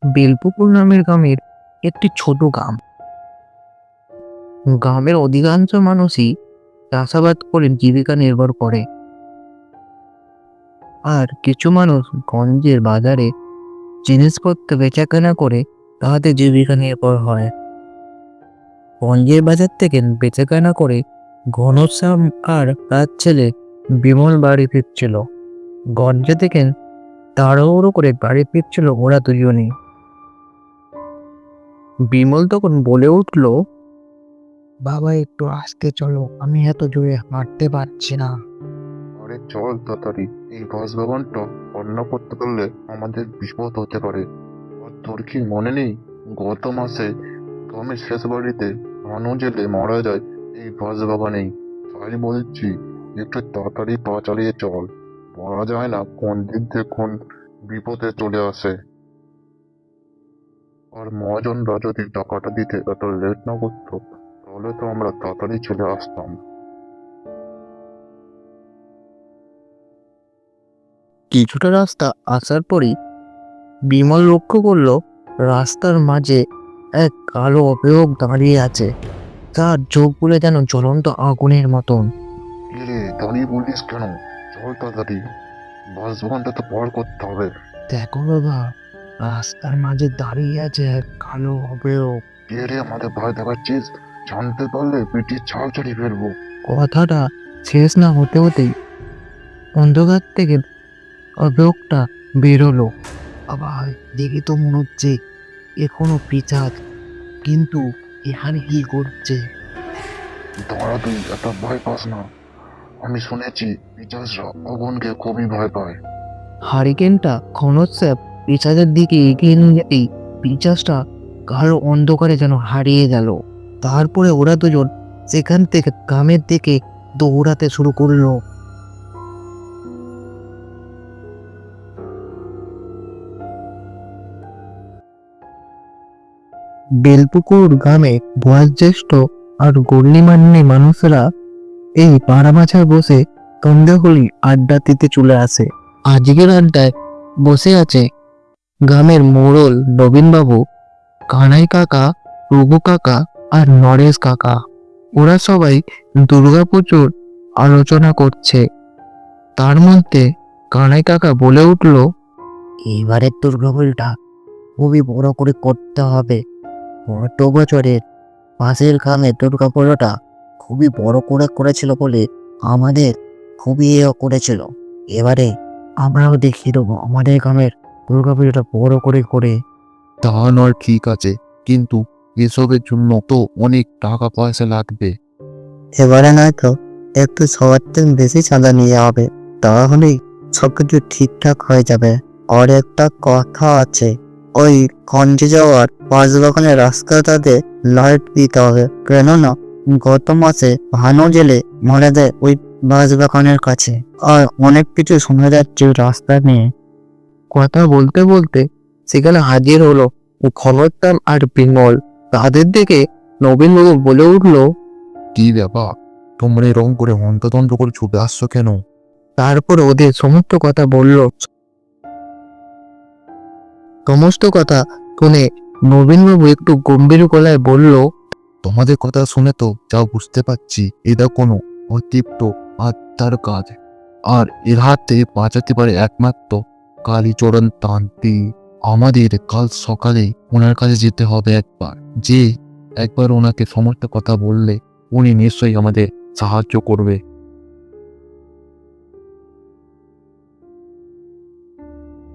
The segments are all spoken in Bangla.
বেলপুকুর নামের গ্রামের একটি ছোট গ্রাম। গ্রামের অধিকাংশ মানুষই চাষাবাদ করে জীবিকা নির্ভর করে, আর কিছু মানুষ গঞ্জের বাজারে জিনিসপত্র বেচাকেনা করে তাহাদের জীবিকা নির্ভর হয়। গঞ্জের বাজার থেকে বেচাকেনা করে ঘনশ্যাম আর তার ছেলে বিমল বাড়ি ফিরছিল। গঞ্জে থেকে তাড়াহুড়ো করে বাড়ি ফিরছিল ওরা দুজনেই। বিমল তখন বলে উঠল, বাবা একটু আসতে চলো, আমি এত জোরে হাঁটতে পারছি না। আরে চল তাড়াতাড়ি, এই বাসভবনটা অন্য করতে পারলে আমাদের বিপদ হতে পারে। আর তোর কি মনে নেই, গত মাসে গ্রামের শেষ বাড়িতে মানুষ এলে মারা যায় এই বাসভবনেই। তাই বলছি, একটু তাড়াতাড়ি পা চালিয়ে চল। বলা যায় না কোন দিক দিয়ে কোন বিপদে চলে আসে। আর মহাজনরা যদি টাকাটা দিতে এত লেট না করতো, তাহলে তো আমরা তাড়াতাড়ি চলে আসতাম। কিছুটা রাস্তা আসার পরই বিমল লক্ষ্য করলো রাস্তার মাঝে এক কালো অবয়ব দাঁড়িয়ে আছে। তার চোখগুলো যেন জ্বলন্ত আগুনের মতন। কি রে, দাঁড়িয়ে বলিস কেন? চল তাড়াতাড়ি, বাসভবনটা তো পার করতে হবে। দেখো বাবা, রাস্তার মাঝে দাঁড়িয়ে আছে এক কালো অবয়ব। কে রে, আমাদের ভয় দেখাচ্ছিস? জানতে পারলে পিটিয়ে ছাল ছাড়িয়ে ফেলবো। কথাটা শেষ না হতে হতেই অন্ধকার থেকে অবয়বটা বেরোলো। আবার দেখে তো মনে হচ্ছে এখনো পিছাদ, কিন্তু এখানে কি করছে? দাঁড়া, তুই এত ভয় পাস না। আমি শুনেছি পিচাসরা আগুনকে খুবই ভয় পায়। হারিকেনটা ঘনশ্যাপ পিছাদের দিকে এগিয়ে নিয়ে যেতেই পিচাসটা কালো অন্ধকারে যেন হারিয়ে গেল। তারপরে ওরা দুজন সেখান থেকে গ্রামের দিকে দৌড়াতে শুরু করলো। বেলপুকুর গ্রামে বয়োজ্যেষ্ঠ আর গণ্যমান্য মানুষরা এই পাড়া মাঝায় বসে সন্ধ্যা হলেই আড্ডা দিতে চলে আসে। আজকের আড্ডায় বসে আছে গ্রামের মোড়ল নবীনবাবু, কানাই কাকা, রঘু কাকা আর নরেশ কাকা। ওরা সবাই দুর্গাপুজোর আলোচনা করছে। তার মধ্যে কানাই কাকা বলে উঠল, এবারের দুর্গাপুজোটা খুবই বড় করে করতে হবে। গত বছরের পাশের গ্রামে দুর্গাপুজোটা খুবই বড় করে করেছিল বলে আমাদের খুবই করেছিল। এবারে আমরাও দেখিয়ে দেবো আমাদের গ্রামের দুর্গাপুজোটা বড় করে করে। তা নয়, ঠিক আছে, কিন্তু এসবের জন্য তো অনেক টাকা পয়সা লাগবে। এবারে নয়তো একটু সবার থেকে বেশি চাঁদা নিয়ে হবে, তাহলেই সবকিছু ঠিকঠাক হয়ে যাবে। আর একটা কথা আছে, ওই খঞ্জে যাওয়ার বাঁশবাগানের রাস্তাটাতে লাইট দিতে হবে, কেননা গত মাসে ভানো জেলে মারা যায় ওই বাঁশবাগানের কাছে। আর অনেক কিছু শোনা যাচ্ছে রাস্তা নিয়ে। কথা বলতে বলতে সেখানে হাজির হলো ঘনশ্যাম আর বিমল। তাদের দেখে নবীনবাবু বলে উঠলো, কি ব্যাপার, তোমরা এরকম করে হন্তদন্ত করে ছুটে আসছো কেন? তারপর ওদের সমস্ত কথা বলল। সমস্ত কথা শুনে নবীনবাবু একটু গম্ভীর গলায় বলল, তোমাদের কথা শুনে তো যা বুঝতে পারছি, এটা কোনো অতৃপ্ত আত্মার কাজ। আর এর হাত থেকে বাঁচাতে পারে একমাত্র কালীচরণ তান্ত্রিক। আমাদের কাল সকালে ওনার কাছে যেতে হবে একবার। যে একবার ওনাকে সমস্ত কথা বললে উনি নিশ্চয়ই আমাদের সাহায্য করবে।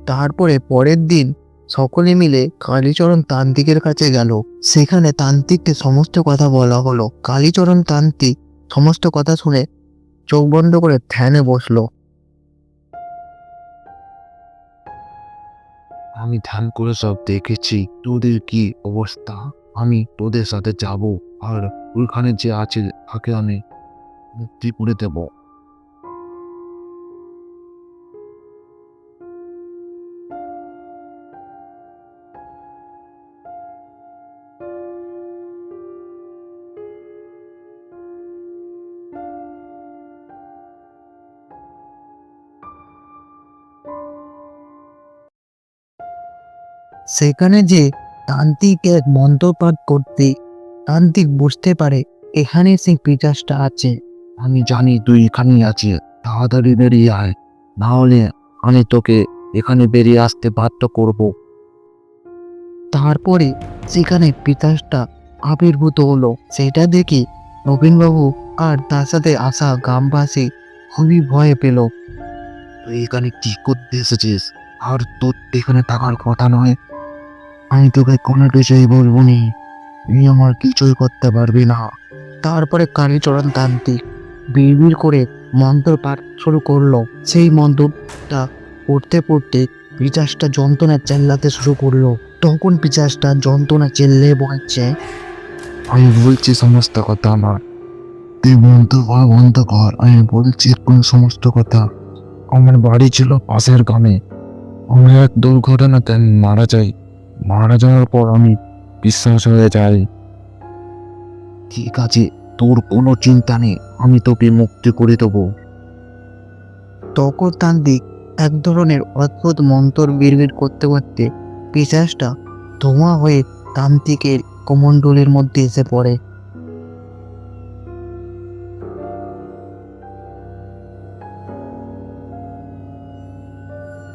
তারপরে পরের দিন সকলে মিলে কালীচরণ তান্ত্রিকের কাছে গেল। সেখানে তান্ত্রিককে সমস্ত কথা বলা হলো। কালীচরণ তান্ত্রিক সমস্ত কথা শুনে চোখ বন্ধ করে ধ্যানে বসলো। আমি ধ্যান করে সব দেখেছি, তোদের কি অবস্থা। আমি তোদের সাথে যাব, আর ওইখানে যে আছে তাকে আমি মুক্তি করে দেব। সেখানে যে তান্ত্রিক এক মন্ত্রপাঠ করতে তান্ত্রিক বুঝতে পারে এখানে সেই পিচাসটা আছে। আমি জানি তুই এখানেই আছিস, তাড়াতাড়ি বেরিয়ে আয়, না হলে আমি তোকে এখানে বেরিয়ে আসতে বাধ্য করব। তারপরে সেখানে পিতাসটা আবির্ভূত হলো। সেটা দেখে নবীনবাবু আর তার সাথে আসা গ্রামবাসী খুবই ভয় পেল। তুই এখানে কি করতে এসেছিস? আর তোর এখানে থাকার কথা নয়। আমি তোকে কোনো কিছুই বলবো নি, তুই আমার কিছুই করতে পারবি না। তারপরে কালীচরণ তান্ত্রিক বিড়বিড় করে মন্ত্র পাঠ শুরু করলো। সেই মন্ত্রটা পড়তে পড়তে পিচাসটা যন্ত্রণা চেল্লাতে শুরু করলো। তখন পিচাসটা যন্ত্রণা চেল্লে বলছে, আমি বলছি সমস্ত কথা আমার, তুই বন্ধু হওয়া বন্ধ কর। আমি বলছি কোন সমস্ত কথা। আমার বাড়ি ছিল পাশের গ্রামে, আমি এক দুর্ঘটনাতে আমি মারা যাই। মারা যাওয়ার পর আমি বিশ্বাস হয়ে যাই। ঠিক আছে, তোর কোনো চিন্তা নেই, আমি তোকে মুক্তি করে দেবো। তখন তান্ত্রিক এক ধরনের অদ্ভুত মন্ত্র বিড়বিড় করতে করতে পিচাসটা ধোঁয়া হয়ে তান্ত্রিকের কমণ্ডলের মধ্যে এসে পড়ে।